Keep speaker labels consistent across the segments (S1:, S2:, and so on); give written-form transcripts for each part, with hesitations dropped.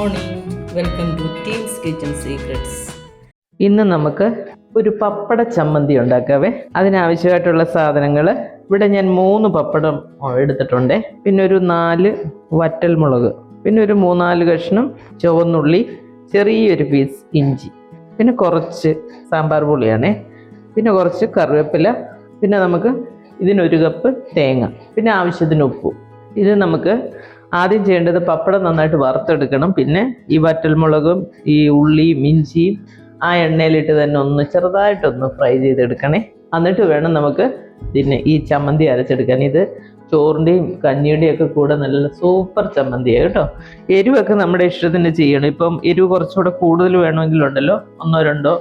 S1: Morning, welcome to teams kitchen secrets.
S2: ഇന്ന് നമുക്ക് ഒരു പപ്പട ചമ്മന്തി ഉണ്ടാക്കാവേ. അതിനാവശ്യമായിട്ടുള്ള സാധനങ്ങൾ ഇവിടെ ഞാൻ 3 പപ്പടം എടുത്തിട്ടുണ്ട്. പിന്നെ ഒരു 4 വറ്റൽമുളക്, പിന്നെ ഒരു 3-4 കഷ്ണം ചുവന്നുള്ളി, ചെറിയൊരു പീസ് ഇഞ്ചി, പിന്നെ കുറച്ച് സാമ്പാർ പൊടിയാണേ, പിന്നെ കുറച്ച് കറിവേപ്പില, പിന്നെ നമുക്ക് ഇതിനൊരു കപ്പ് തേങ്ങ, പിന്നെ ആവശ്യത്തിന് ഉപ്പും. ഇത് നമുക്ക് ആദ്യം ചെയ്യേണ്ടത് പപ്പടം നന്നായിട്ട് വറുത്തെടുക്കണം. പിന്നെ ഈ വറ്റൽമുളകും ഈ ഉള്ളിയും ഇഞ്ചിയും ആ എണ്ണയിലിട്ട് തന്നെ ഒന്ന് ചെറുതായിട്ടൊന്ന് ഫ്രൈ ചെയ്തെടുക്കണേ. എന്നിട്ട് വേണം നമുക്ക് പിന്നെ ഈ ചമ്മന്തി അരച്ചെടുക്കാൻ. ഇത് ചോറിൻ്റെയും കഞ്ഞിയുടെയും ഒക്കെ കൂടെ നല്ല സൂപ്പർ ചമ്മന്തിയാണ് കേട്ടോ. എരിവൊക്കെ നമ്മുടെ ഇഷ്ടത്തിന് ചെയ്യണം. ഇപ്പം എരിവ് കുറച്ചുകൂടെ കൂടുതൽ വേണമെങ്കിലുണ്ടല്ലോ 1-2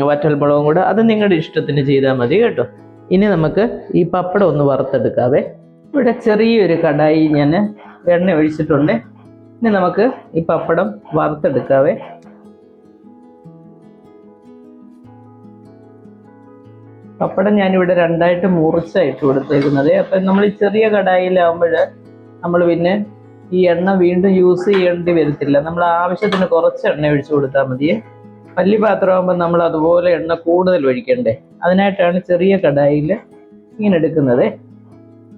S2: വറ്റൽമുളകും കൂടെ, അത് നിങ്ങളുടെ ഇഷ്ടത്തിന് ചെയ്താൽ മതി കേട്ടോ. ഇനി നമുക്ക് ഈ പപ്പടം ഒന്ന് വറുത്തെടുക്കാവേ. ഇവിടെ ചെറിയൊരു കടായി ഞാൻ എണ്ണ ഒഴിച്ചിട്ടുണ്ട്. ഇനി നമുക്ക് ഈ പപ്പടം വറുത്തെടുക്കാവേ. പപ്പടം ഞാനിവിടെ 2ആയിട്ട് മുറിച്ചായിട്ട് കൊടുത്തേക്കുന്നത്. അപ്പം നമ്മൾ ഈ ചെറിയ കടായിലാവുമ്പോൾ നമ്മൾ പിന്നെ ഈ എണ്ണ വീണ്ടും യൂസ് ചെയ്യേണ്ടി വരത്തില്ല. നമ്മൾ ആവശ്യത്തിന് കുറച്ച് എണ്ണ ഒഴിച്ചു കൊടുത്താൽ മതിയേ. വലിയ പാത്രമാകുമ്പോൾ നമ്മൾ അതുപോലെ എണ്ണ കൂടുതൽ ഒഴിക്കണ്ടേ. അതിനായിട്ടാണ് ചെറിയ കടായിൽ ഇങ്ങനെ എടുക്കുന്നത്.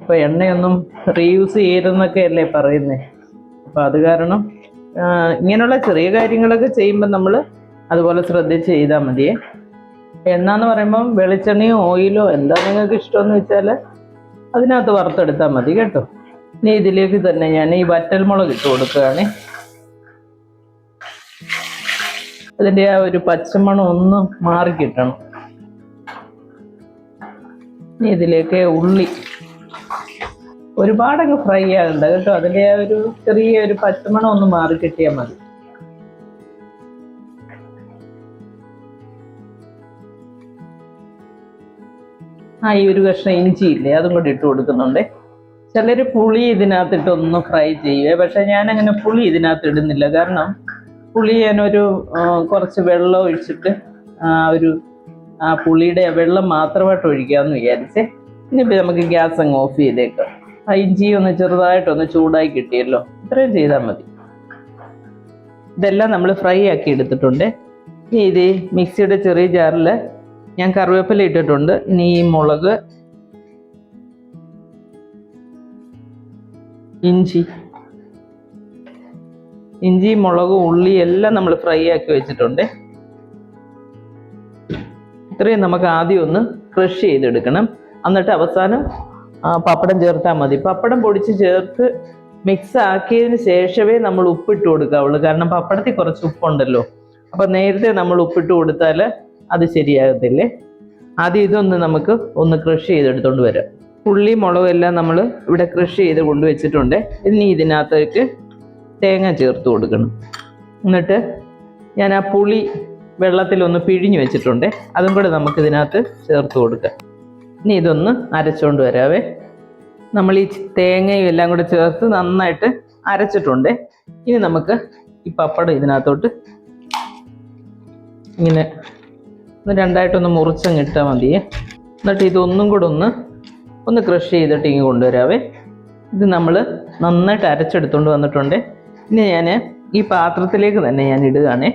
S2: ഇപ്പോൾ എണ്ണയൊന്നും റീയൂസ് ചെയ്യരുതെന്നൊക്കെ അല്ലേ പറയുന്നത്. അപ്പോൾ അത് കാരണം ഇങ്ങനെയുള്ള ചെറിയ കാര്യങ്ങളൊക്കെ ചെയ്യുമ്പോൾ നമ്മൾ അതുപോലെ ശ്രദ്ധിച്ച് ചെയ്താൽ മതിയേ. എണ്ണ എന്ന് പറയുമ്പം വെളിച്ചെണ്ണയോ ഓയിലോ എന്താ നിങ്ങൾക്ക് ഇഷ്ടമെന്ന് വെച്ചാൽ അതിനകത്ത് വറുത്തെടുത്താൽ മതി കേട്ടോ. ഇനി ഇതിലേക്ക് തന്നെ ഞാൻ ഈ വറ്റൽമുളക് ഇട്ട് കൊടുക്കുകയാണ്. അതിൻ്റെ ആ ഒരു പച്ചമണം ഒന്ന് മാറിക്കിട്ടണം. ഇനി ഇതിലേക്ക് ഉള്ളി ഒരുപാടങ്ങ് ഫ്രൈ ആകണ്ട കേട്ടോ. അതിൻ്റെ ആ ഒരു ചെറിയൊരു പച്ചമണം ഒന്ന് മാറി കിട്ടിയാൽ മതി. ഈ ഒരു കഷ്ണം ഇഞ്ചി ഇല്ലേ, അതും കൂടി ഇട്ട് കൊടുക്കുന്നുണ്ട്. ചിലർ പുളി ഇതിനകത്തിട്ടൊന്ന് ഫ്രൈ ചെയ്യുവേ, പക്ഷെ ഞാനങ്ങനെ പുളി ഇതിനകത്ത് ഇടുന്നില്ല. കാരണം പുളി ഞാനൊരു കുറച്ച് വെള്ളം ഒഴിച്ചിട്ട് ആ പുളിയുടെ വെള്ളം മാത്രമായിട്ട് ഒഴിക്കാമെന്ന് വിചാരിച്ചേ. ഇനിയിപ്പോൾ നമുക്ക് ഗ്യാസ് അങ്ങ് ഓഫ് ചെയ്തേക്കാം. ആ ഇഞ്ചി ഒന്ന് ചെറുതായിട്ടൊന്ന് ചൂടായി കിട്ടിയല്ലോ, ഇത്രയും ചെയ്താൽ മതി. ഇതെല്ലാം നമ്മൾ ഫ്രൈ ആക്കി എടുത്തിട്ടുണ്ട്. ഇനി ഇത് മിക്സിയുടെ ചെറിയ ജാറിൽ ഞാൻ കറിവേപ്പില ഇട്ടിട്ടുണ്ട്. ഇനി ഈ മുളക്, ഇഞ്ചി മുളക് ഉള്ളി എല്ലാം നമ്മൾ ഫ്രൈ ആക്കി വെച്ചിട്ടുണ്ട്. ഇത്രയും നമുക്ക് ആദ്യം ഒന്ന് ക്രഷ് ചെയ്തെടുക്കണം. എന്നിട്ട് അവസാനം പപ്പടം ചേർത്താൽ മതി. പപ്പടം പൊടിച്ച് ചേർത്ത് മിക്സ് ആക്കിയതിന് ശേഷമേ നമ്മൾ ഉപ്പിട്ട് കൊടുക്കാവുള്ളൂ. കാരണം പപ്പടത്തിൽ കുറച്ച് ഉപ്പുണ്ടല്ലോ. അപ്പം നേരത്തെ നമ്മൾ ഉപ്പിട്ട് കൊടുത്താൽ അത് ശരിയാകത്തില്ലേ. ആദ്യം ഇതൊന്ന് നമുക്ക് ഒന്ന് ക്രഷ് ചെയ്തെടുത്തോണ്ട് വരാം. ഉള്ളി മുളകും എല്ലാം നമ്മൾ ഇവിടെ ക്രഷ് ചെയ്ത് കൊണ്ടുവച്ചിട്ടുണ്ട്. ഇനി ഇതിനകത്തേക്ക് തേങ്ങ ചേർത്ത് കൊടുക്കണം. എന്നിട്ട് ഞാൻ ആ പുളി വെള്ളത്തിലൊന്ന് പിഴിഞ്ഞ് വെച്ചിട്ടുണ്ട്, അതും കൂടെ നമുക്ക് ഇതിനകത്ത് ചേർത്ത് കൊടുക്കാം. ഇനി ഇതൊന്ന് അരച്ചുകൊണ്ട് വരാവേ. നമ്മൾ ഈ തേങ്ങയും എല്ലാം കൂടെ ചേർത്ത് നന്നായിട്ട് അരച്ചിട്ടുണ്ട്. ഇനി നമുക്ക് ഈ പപ്പടം ഇതിനകത്തോട്ട് ഇങ്ങനെ 2ആയിട്ടൊന്ന് മുറിച്ചങ്ങിട്ടാൽ മതിയേ. എന്നിട്ട് ഇതൊന്നും കൂടെ ഒന്ന് ക്രഷ് ചെയ്തിട്ട് ഇങ്ങനെ കൊണ്ടുവരാവേ. ഇത് നമ്മൾ നന്നായിട്ട് അരച്ചെടുത്തുകൊണ്ട് വന്നിട്ടുണ്ട്. ഇനി ഞാൻ ഈ പാത്രത്തിലേക്ക് തന്നെ ഞാൻ ഇടുകയാണേ.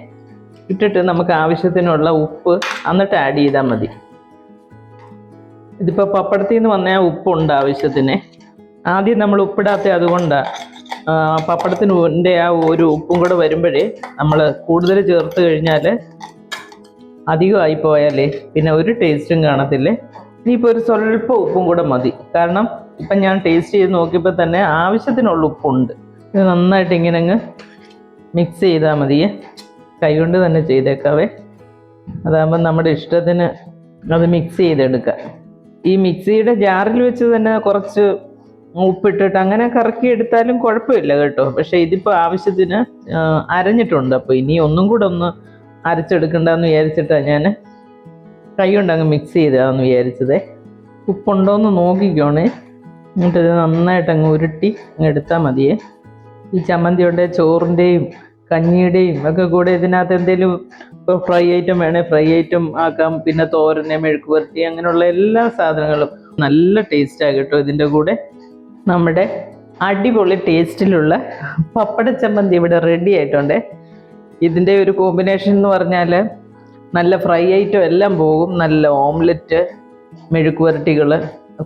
S2: ഇട്ടിട്ട് നമുക്ക് ആവശ്യത്തിനുള്ള ഉപ്പ് എന്നിട്ട് ആഡ് ചെയ്താൽ മതി. ഇതിപ്പോൾ പപ്പടത്തിൽ നിന്ന് വന്ന ഉപ്പുണ്ട് ആവശ്യത്തിന്. ആദ്യം നമ്മൾ ഉപ്പിടാത്ത അതുകൊണ്ടാണ്. പപ്പടത്തിൻ്റെ ആ ഒരു ഉപ്പും കൂടെ വരുമ്പോഴേ നമ്മൾ കൂടുതൽ ചേർത്ത് കഴിഞ്ഞാൽ അധികമായി പോയാലേ പിന്നെ ഒരു ടേസ്റ്റും കാണത്തില്ലേ. ഇനിയിപ്പോൾ ഒരു സ്വല്പം ഉപ്പും കൂടെ മതി. കാരണം ഇപ്പം ഞാൻ ടേസ്റ്റ് ചെയ്ത് നോക്കിയപ്പോൾ തന്നെ ആവശ്യത്തിനുള്ള ഉപ്പുണ്ട്. ഇത് നന്നായിട്ട് ഇങ്ങനെ അങ്ങ് മിക്സ് ചെയ്താൽ മതിയേ. കൈകൊണ്ട് തന്നെ ചെയ്തേക്കാവേ. അതാകുമ്പം നമ്മുടെ ഇഷ്ടത്തിന് അത് മിക്സ് ചെയ്തെടുക്കാം. ഈ മിക്സിയുടെ ജാറിൽ വെച്ച് തന്നെ കുറച്ച് ഉപ്പിട്ടിട്ട് അങ്ങനെ കറക്കി എടുത്താലും കുഴപ്പമില്ല കേട്ടോ. പക്ഷേ ഇതിപ്പോൾ ആവശ്യത്തിന് അരഞ്ഞിട്ടുണ്ട്. അപ്പോൾ ഇനി ഒന്നും കൂടെ ഒന്ന് അരച്ചെടുക്കണ്ടെന്ന് വിചാരിച്ചിട്ടാണ് ഞാൻ കൈ കൊണ്ട് അങ്ങ് മിക്സ് ചെയ്താന്ന് വിചാരിച്ചതേ. ഉപ്പുണ്ടോയെന്ന് നോക്കിക്കോണേ. എന്നിട്ട് ഇത് നന്നായിട്ട് അങ്ങ് ഉരുട്ടി അങ്ങ് എടുത്താൽ മതിയേ. ഈ ചമ്മന്തിയുടെ ചോറിൻ്റെയും കഞ്ഞിയുടെയും ഒക്കെ കൂടെ ഇതിനകത്ത് എന്തെങ്കിലും ഇപ്പോൾ ഫ്രൈ ഐറ്റം വേണേൽ ഫ്രൈ ഐറ്റം ആക്കാം. പിന്നെ തോരന്, മെഴുക്ക് പുരട്ടി, അങ്ങനെയുള്ള എല്ലാ സാധനങ്ങളും നല്ല ടേസ്റ്റാണ് കേട്ടോ. ഇതിൻ്റെ കൂടെ നമ്മുടെ അടിപൊളി ടേസ്റ്റിലുള്ള പപ്പട ചമ്മന്തി ഇവിടെ റെഡി ആയിട്ടുണ്ട്. ഇതിൻ്റെ ഒരു കോമ്പിനേഷൻ എന്ന് പറഞ്ഞാൽ നല്ല ഫ്രൈ ഐറ്റം എല്ലാം പോകും. നല്ല ഓംലെറ്റ്, മെഴുക്കുവരട്ടികൾ,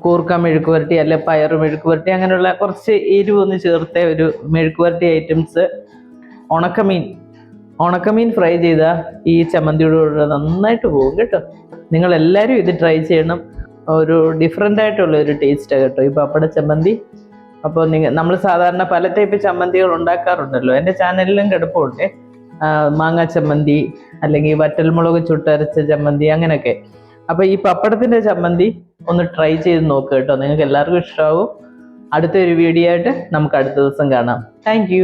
S2: കൂർക്ക മെഴുക്കുവരട്ടി അല്ലെ പയറ് മെഴുക്കുവരട്ടി, അങ്ങനെയുള്ള കുറച്ച് എരിവൊന്ന് ചേർത്ത ഒരു മെഴുക്കുവരട്ടി ഐറ്റംസ്, ഉണക്കമീൻ ഫ്രൈ ചെയ്ത ഈ ചമ്മന്തിയുടെ കൂടെ നന്നായിട്ട് പോകും കേട്ടോ. നിങ്ങളെല്ലാവരും ഇത് ട്രൈ ചെയ്യണം. ഒരു ഡിഫറെൻ്റ് ആയിട്ടുള്ള ഒരു ടേസ്റ്റാണ് കേട്ടോ ഈ പപ്പട ചമ്മന്തി. അപ്പോൾ നമ്മൾ സാധാരണ പല ടൈപ്പ് ചമ്മന്തികൾ ഉണ്ടാക്കാറുണ്ടല്ലോ, എൻ്റെ ചാനലിലും കിടപ്പുണ്ട്. മാങ്ങാ ചമ്മന്തി അല്ലെങ്കിൽ വറ്റൽമുളക് ചുട്ടരച്ച ചമ്മന്തി, അങ്ങനെയൊക്കെ. അപ്പോൾ ഈ പപ്പടത്തിൻ്റെ ചമ്മന്തി ഒന്ന് ട്രൈ ചെയ്ത് നോക്കുക കേട്ടോ. നിങ്ങൾക്ക് എല്ലാവർക്കും ഇഷ്ടമാവും. അടുത്തൊരു വീഡിയോ ആയിട്ട് നമുക്ക് അടുത്ത ദിവസം കാണാം. താങ്ക്